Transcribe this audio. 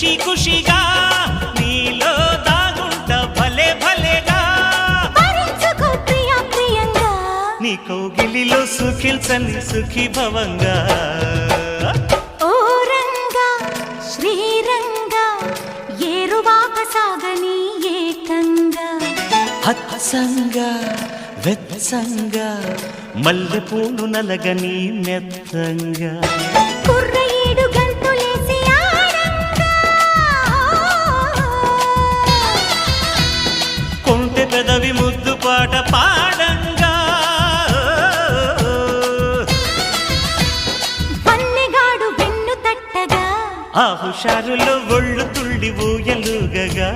ఖుషి ఖుషిగా నీలో దాగుంట భలే భలేగా భరించుకో ప్రియా ప్రియంగా నీ కౌగిలిలో సుఖిల్చని సుఖీ భవంగా ఓ రంగా శ్రీరంగా ఏరువాక సాగని ఏకంగా హత్సంగా వెత్సంగా మల్లెపూలు నలగని మెత్తంగా కుర్ర ఏడు గంతులేసి ఆడంగా కొంటె పెదవి ముద్దు పాట పాడంగా పన్నెగాడు వెన్ను తట్టగా ఆ హుషారులో ఒళ్ళు తుళ్ళి ఊయలుగగా